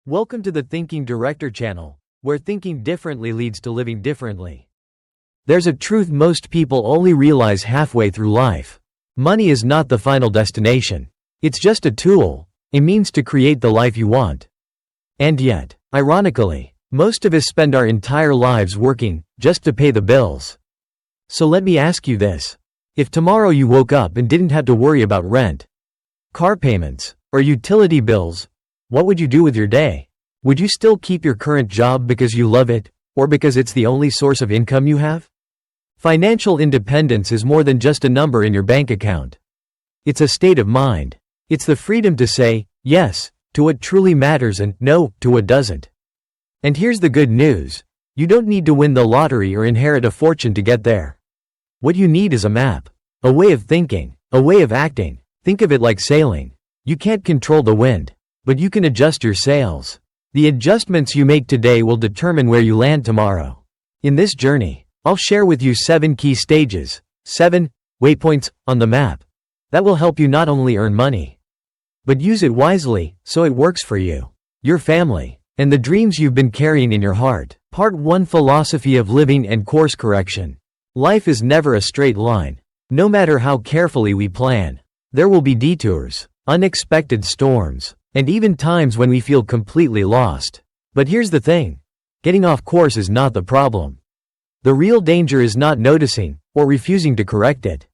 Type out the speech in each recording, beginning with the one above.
Welcome to the Thinking Dirrector channel, where thinking differently leads to living differently. There's a truth most people only realize halfway through life. Money is not the final destination. It's just a tool, a means to create the life you want. And yet, ironically, most of us spend our entire lives working just to pay the bills. So let me ask you this. If tomorrow you woke up and didn't have to worry about rent, car payments, or utility bills, what would you do with your day? Would you still keep your current job because you love it, or because it's the only source of income you have? Financial independence is more than just a number in your bank account. It's a state of mind. It's the freedom to say yes to what truly matters and no to what doesn't. And here's the good news. You don't need to win the lottery or inherit a fortune to get there. What you need is a map, a way of thinking, a way of acting. Think of it like sailing. You can't control the wind, but you can adjust your sails. The adjustments you make today will determine where you land tomorrow. In this journey, I'll share with you 7 key stages, 7 waypoints on the map that will help you not only earn money, but use it wisely so it works for you, your family, and the dreams you've been carrying in your heart. Part 1: Philosophy of Living and Course Correction. Life is never a straight line. No matter how carefully we plan, there will be detours, unexpected storms, and even times when we feel completely lost. But here's the thing. Getting off course is not the problem. The real danger is not noticing, or refusing to correct it.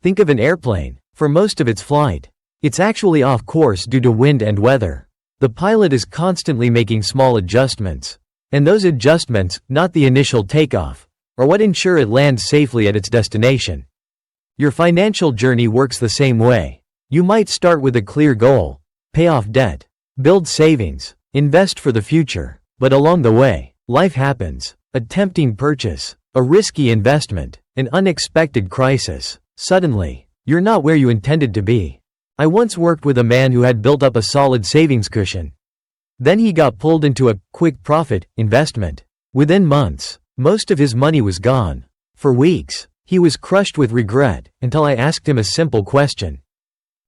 Think of an airplane. For most of its flight, it's actually off course due to wind and weather. The pilot is constantly making small adjustments. And those adjustments, not the initial takeoff, are what ensure it lands safely at its destination. Your financial journey works the same way. You might start with a clear goal. Pay off debt, build savings, invest for the future. But along the way, life happens. A tempting purchase, a risky investment, an unexpected crisis. Suddenly, you're not where you intended to be. I once worked with a man who had built up a solid savings cushion. Then he got pulled into a quick profit investment. Within months, most of his money was gone. For weeks, he was crushed with regret until I asked him a simple question.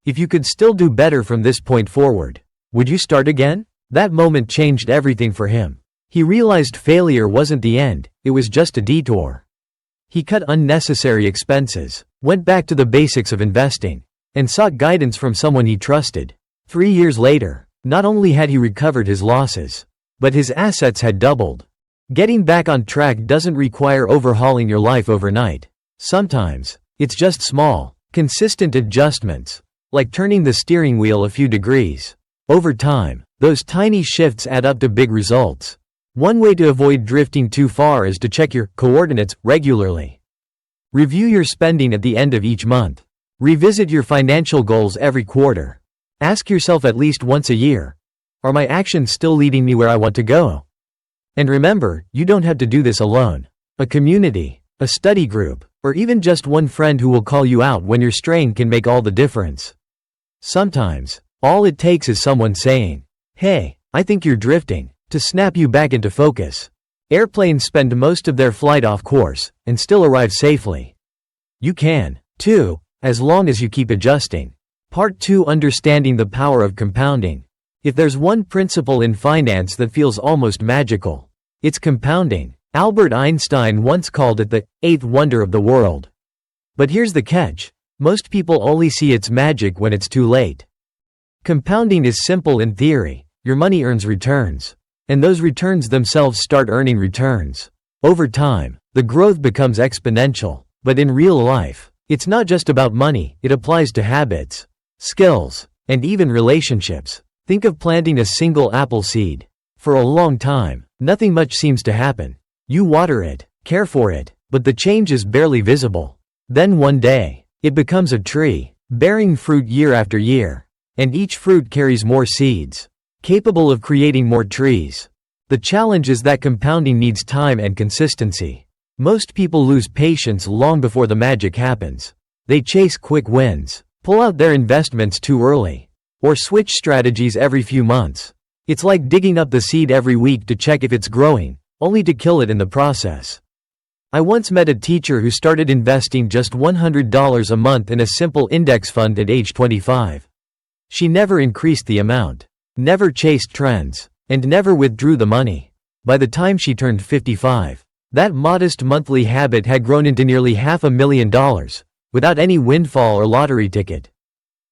If you could still do better from this point forward, would you start again? That moment changed everything for him. He realized failure wasn't the end, it was just a detour. He cut unnecessary expenses, went back to the basics of investing, and sought guidance from someone he trusted. 3 years later, not only had he recovered his losses, but his assets had doubled. Getting back on track doesn't require overhauling your life overnight. Sometimes, it's just small, consistent adjustments, like turning the steering wheel a few degrees. Over time, those tiny shifts add up to big results. One way to avoid drifting too far is to check your coordinates regularly. Review your spending at the end of each month. Revisit your financial goals every quarter. Ask yourself at least once a year, are my actions still leading me where I want to go? And remember, you don't have to do this alone. A community, a study group, or even just one friend who will call you out when you're straying can make all the difference. Sometimes, all it takes is someone saying, "Hey, I think you're drifting," to snap you back into focus. Airplanes spend most of their flight off course and still arrive safely. You can, too, as long as you keep adjusting. Part 2: Understanding the Power of Compounding. If there's one principle in finance that feels almost magical, it's compounding. Albert Einstein once called it the 8th wonder of the world. But here's the catch. Most people only see its magic when it's too late. Compounding is simple in theory. Your money earns returns, and those returns themselves start earning returns. Over time, the growth becomes exponential. But in real life, it's not just about money, it applies to habits, skills, and even relationships. Think of planting a single apple seed. For a long time, nothing much seems to happen. You water it, care for it, but the change is barely visible. Then one day, it becomes a tree, bearing fruit year after year. And each fruit carries more seeds, capable of creating more trees. The challenge is that compounding needs time and consistency. Most people lose patience long before the magic happens. They chase quick wins, pull out their investments too early, or switch strategies every few months. It's like digging up the seed every week to check if it's growing, only to kill it in the process. I once met a teacher who started investing just $100 a month in a simple index fund at age 25. She never increased the amount, never chased trends, and never withdrew the money. By the time she turned 55, that modest monthly habit had grown into nearly $500,000, without any windfall or lottery ticket.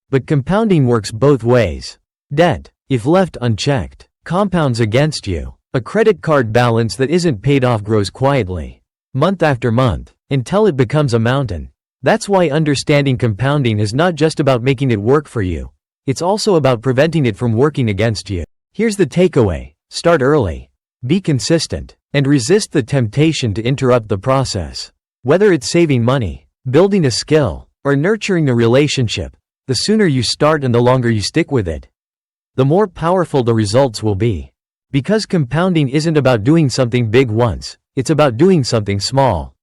But compounding works both ways. Debt, if left unchecked, compounds against you. A credit card balance that isn't paid off grows quietly, month after month, until it becomes a mountain. That's why understanding compounding is not just about making it work for you. It's also about preventing it from working against you. Here's the takeaway: start early, be consistent, and resist the temptation to interrupt the process. Whether it's saving money, building a skill, or nurturing a relationship, the sooner you start and the longer you stick with it, the more powerful the results will be. Because compounding isn't about doing something big once, it's about doing something small,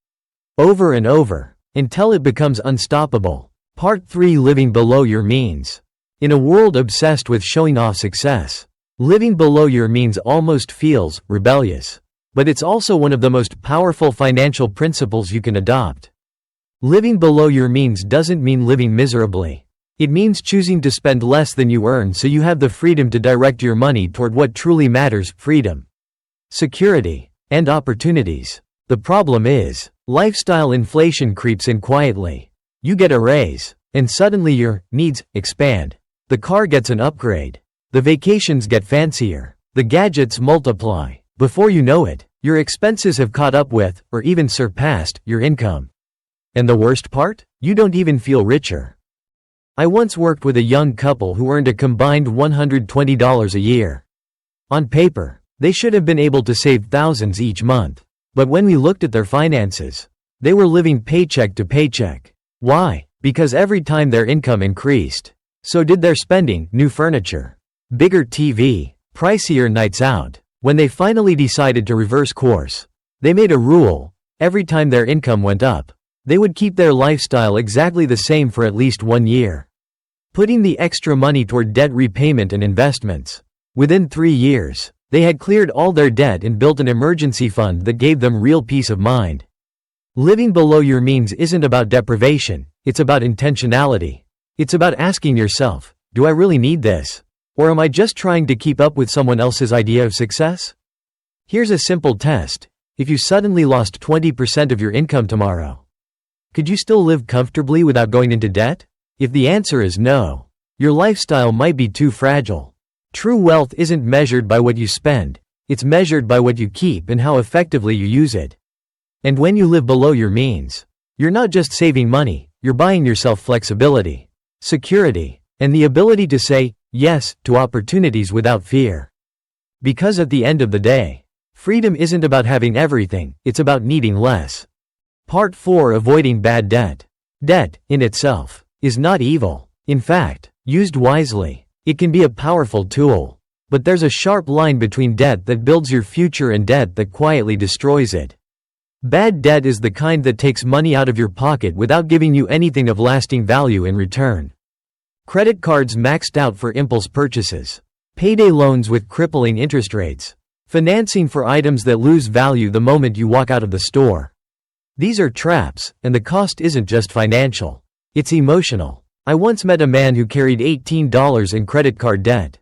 over and over, until it becomes unstoppable. Part 3: Living below your means. In a world obsessed with showing off success, living below your means almost feels rebellious. But it's also one of the most powerful financial principles you can adopt. Living below your means doesn't mean living miserably. It means choosing to spend less than you earn so you have the freedom to direct your money toward what truly matters: freedom, security, and opportunities. The problem is, lifestyle inflation creeps in quietly. You get a raise, and suddenly your needs expand. The car gets an upgrade. The vacations get fancier. The gadgets multiply. Before you know it, your expenses have caught up with, or even surpassed, your income. And the worst part? You don't even feel richer. I once worked with a young couple who earned a combined $120 a year. On paper, they should have been able to save thousands each month. But when we looked at their finances, they were living paycheck to paycheck. Why? Because every time their income increased, so did their spending: new furniture, bigger TV, pricier nights out. When they finally decided to reverse course, they made a rule: every time their income went up, they would keep their lifestyle exactly the same for at least 1 year, putting the extra money toward debt repayment and investments. Within 3 years, they had cleared all their debt and built an emergency fund that gave them real peace of mind. Living below your means isn't about deprivation, it's about intentionality. It's about asking yourself, do I really need this? Or am I just trying to keep up with someone else's idea of success? Here's a simple test. If you suddenly lost 20% of your income tomorrow, could you still live comfortably without going into debt? If the answer is no, your lifestyle might be too fragile. True wealth isn't measured by what you spend, it's measured by what you keep and how effectively you use it. And when you live below your means, you're not just saving money, you're buying yourself flexibility, security, and the ability to say yes to opportunities without fear. Because at the end of the day, freedom isn't about having everything, it's about needing less. Part 4: Avoiding bad debt. Debt, in itself, is not evil. In fact, used wisely, it can be a powerful tool. But there's a sharp line between debt that builds your future and debt that quietly destroys it. Bad debt is the kind that takes money out of your pocket without giving you anything of lasting value in return. Credit cards maxed out for impulse purchases, payday loans with crippling interest rates, financing for items that lose value the moment you walk out of the store. These are traps, and the cost isn't just financial. It's emotional. I once met a man who carried $18 in credit card debt.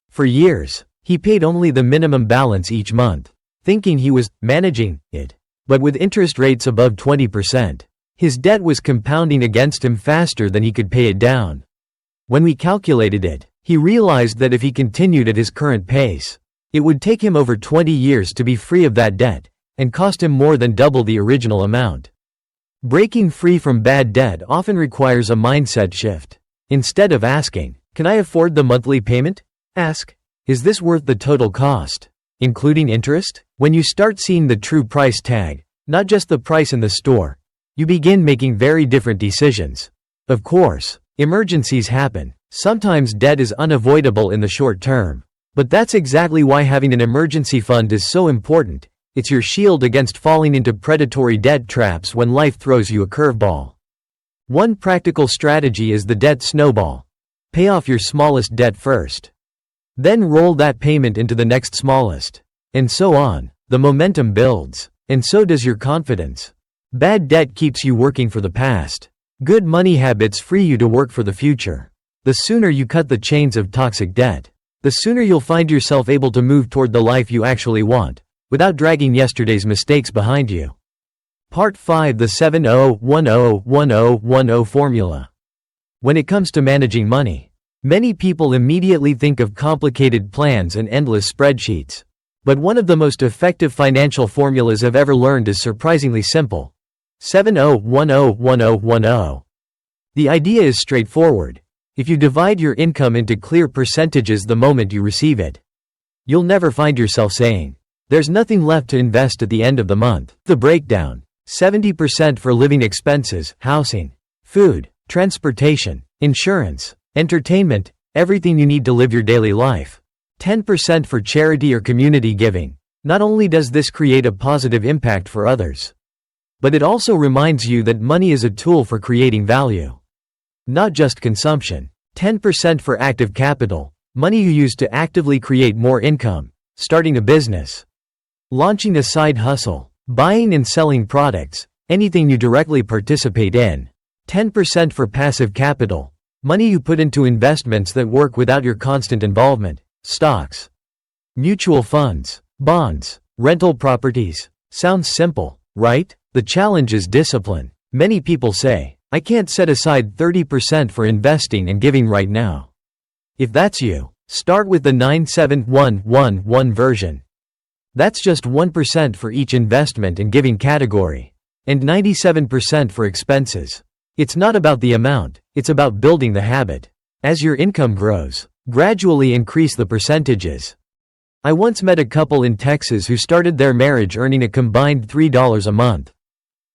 For years, he paid only the minimum balance each month, thinking he was managing it. But with interest rates above 20%, his debt was compounding against him faster than he could pay it down. When we calculated it, he realized that if he continued at his current pace, it would take him over 20 years to be free of that debt, and cost him more than double the original amount. Breaking free from bad debt often requires a mindset shift. Instead of asking, "Can I afford the monthly payment?" ask, "Is this worth the total cost, including interest?" When you start seeing the true price tag, not just the price in the store, you begin making very different decisions. Of course, emergencies happen. Sometimes debt is unavoidable in the short term. But that's exactly why having an emergency fund is so important. It's your shield against falling into predatory debt traps when life throws you a curveball. One practical strategy is the debt snowball. Pay off your smallest debt first. Then roll that payment into the next smallest. And so on. The momentum builds. And so does your confidence. Bad debt keeps you working for the past. Good money habits free you to work for the future. The sooner you cut the chains of toxic debt, the sooner you'll find yourself able to move toward the life you actually want, without dragging yesterday's mistakes behind you. Part 5: The 70-10-10-10 Formula. When it comes to managing money, many people immediately think of complicated plans and endless spreadsheets. But one of the most effective financial formulas I've ever learned is surprisingly simple. 70-10-10-10. The idea is straightforward. If you divide your income into clear percentages the moment you receive it, you'll never find yourself saying, "There's nothing left to invest at the end of the month." The breakdown: 70% for living expenses, housing, food, transportation, insurance, entertainment, everything you need to live your daily life. 10% for charity or community giving. Not only does this create a positive impact for others, but it also reminds you that money is a tool for creating value, not just consumption. 10% for active capital, money you use to actively create more income, starting a business, launching a side hustle, buying and selling products, anything you directly participate in. 10% for passive capital, money you put into investments that work without your constant involvement, stocks, mutual funds, bonds, rental properties. Sounds simple, right? The challenge is discipline. Many people say, "I can't set aside 30% for investing and giving right now." If that's you, start with the 9-7-1-1-1 version. That's just 1% for each investment and giving category, and 97% for expenses. It's not about the amount, it's about building the habit. As your income grows, gradually increase the percentages. I once met a couple in Texas who started their marriage earning a combined $3 a month.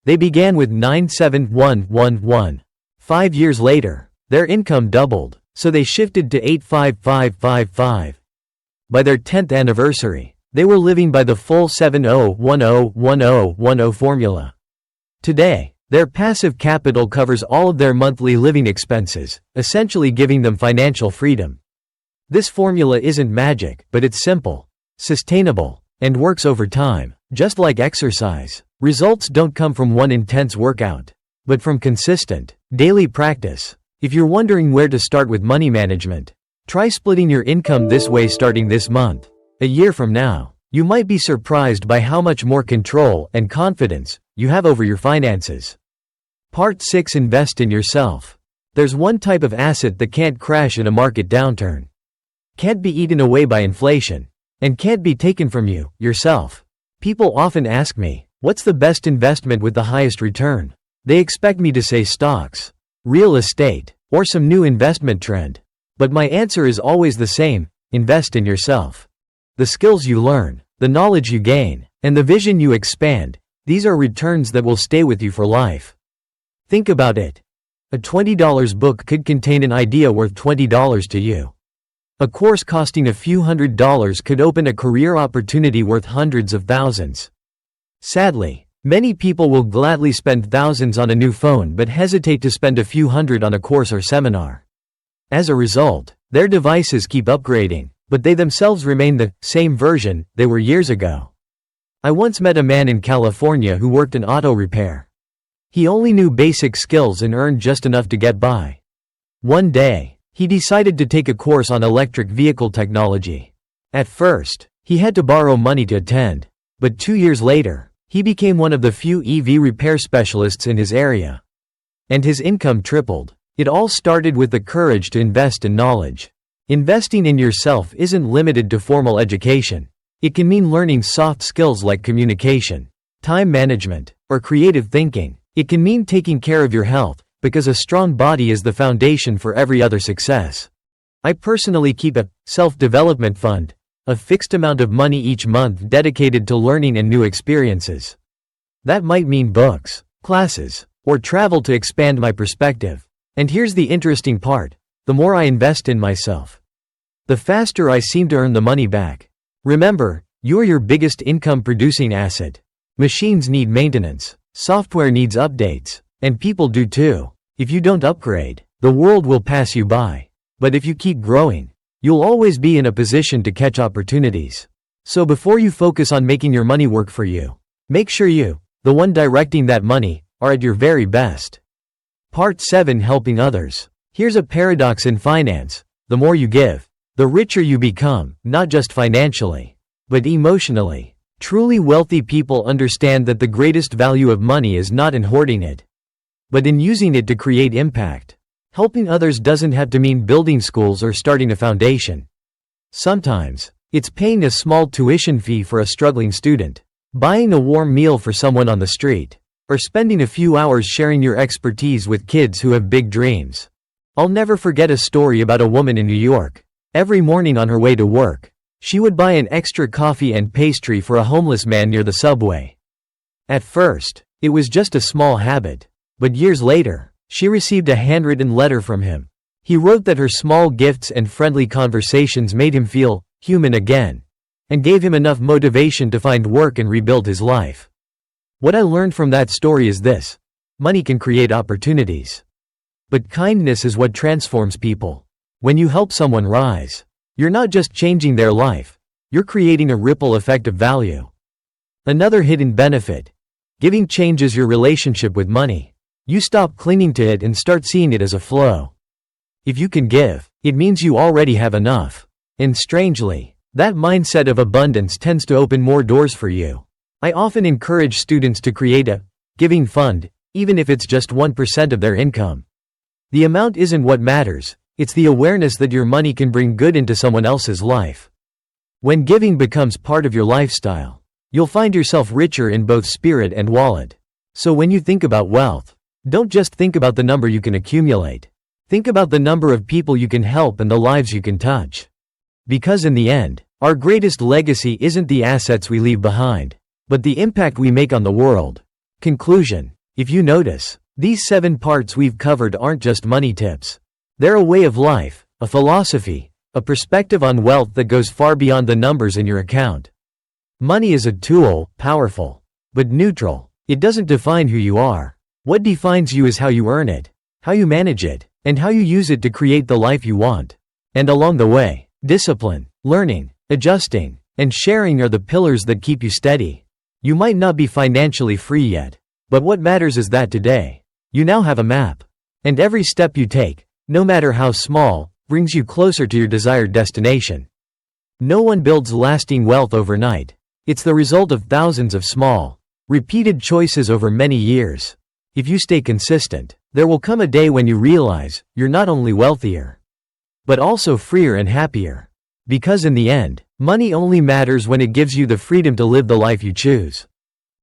They began with 9-7-1-1-1. 5 years later, their income doubled, so they shifted to 8-5-5-5-5. By their 10th anniversary, they were living by the full 70-10-10-10 formula. Today, their passive capital covers all of their monthly living expenses, essentially giving them financial freedom. This formula isn't magic, but it's simple, sustainable, and works over time. Just like exercise, results don't come from one intense workout, but from consistent, daily practice. If you're wondering where to start with money management, try splitting your income this way starting this month. A year from now, you might be surprised by how much more control and confidence you have over your finances. Part 6: Invest in yourself. There's one type of asset that can't crash in a market downturn, can't be eaten away by inflation, and can't be taken from you, yourself. People often ask me, what's the best investment with the highest return? They expect me to say stocks, real estate, or some new investment trend. But my answer is always the same: invest in yourself. The skills you learn, the knowledge you gain, and the vision you expand, these are returns that will stay with you for life. Think about it. A $20 book could contain an idea worth $20 to you. A course costing a few $100s could open a career opportunity worth hundreds of thousands. Sadly, many people will gladly spend thousands on a new phone but hesitate to spend a few hundred on a course or seminar. As a result, their devices keep upgrading, but they themselves remain the same version they were years ago. I once met a man in California who worked in auto repair. He only knew basic skills and earned just enough to get by. One day, he decided to take a course on electric vehicle technology. At first, he had to borrow money to attend, but 2 years later, he became one of the few EV repair specialists in his area. And his income tripled. It all started with the courage to invest in knowledge. Investing in yourself isn't limited to formal education. It can mean learning soft skills like communication, time management, or creative thinking. It can mean taking care of your health, because a strong body is the foundation for every other success. I personally keep a self-development fund, a fixed amount of money each month dedicated to learning and new experiences. That might mean books, classes, or travel to expand my perspective. And here's the interesting part: the more I invest in myself, the faster I seem to earn the money back. Remember, you're your biggest income-producing asset. Machines need maintenance, software needs updates, and people do too. If you don't upgrade, the world will pass you by. But if you keep growing, you'll always be in a position to catch opportunities. So before you focus on making your money work for you, make sure you, the one directing that money, are at your very best. Part 7: Helping others. Here's a paradox in finance: the more you give, the richer you become, not just financially, but emotionally. Truly wealthy people understand that the greatest value of money is not in hoarding it, but in using it to create impact. Helping others doesn't have to mean building schools or starting a foundation. Sometimes, it's paying a small tuition fee for a struggling student, buying a warm meal for someone on the street, or spending a few hours sharing your expertise with kids who have big dreams. I'll never forget a story about a woman in New York. Every morning on her way to work, she would buy an extra coffee and pastry for a homeless man near the subway. At first, it was just a small habit, but years later, she received a handwritten letter from him. He wrote that her small gifts and friendly conversations made him feel human again, and gave him enough motivation to find work and rebuild his life. What I learned from that story is this: money can create opportunities, but kindness is what transforms people. When you help someone rise, you're not just changing their life, you're creating a ripple effect of value. Another hidden benefit: giving changes your relationship with money. You stop clinging to it and start seeing it as a flow. If you can give, it means you already have enough. And strangely, that mindset of abundance tends to open more doors for you. I often encourage students to create a giving fund, even if it's just 1% of their income. The amount isn't what matters, it's the awareness that your money can bring good into someone else's life. When giving becomes part of your lifestyle, you'll find yourself richer in both spirit and wallet. So when you think about wealth, don't just think about the number you can accumulate. Think about the number of people you can help and the lives you can touch. Because in the end, our greatest legacy isn't the assets we leave behind, but the impact we make on the world. Conclusion: if you notice, these 7 parts we've covered aren't just money tips. They're a way of life, a philosophy, a perspective on wealth that goes far beyond the numbers in your account. Money is a tool, powerful, but neutral. It doesn't define who you are. What defines you is how you earn it, how you manage it, and how you use it to create the life you want. And along the way, discipline, learning, adjusting, and sharing are the pillars that keep you steady. You might not be financially free yet, but what matters is that today, you now have a map. And every step you take, no matter how small, brings you closer to your desired destination. No one builds lasting wealth overnight. It's the result of thousands of small, repeated choices over many years. If you stay consistent, there will come a day when you realize you're not only wealthier, but also freer and happier. Because in the end, money only matters when it gives you the freedom to live the life you choose.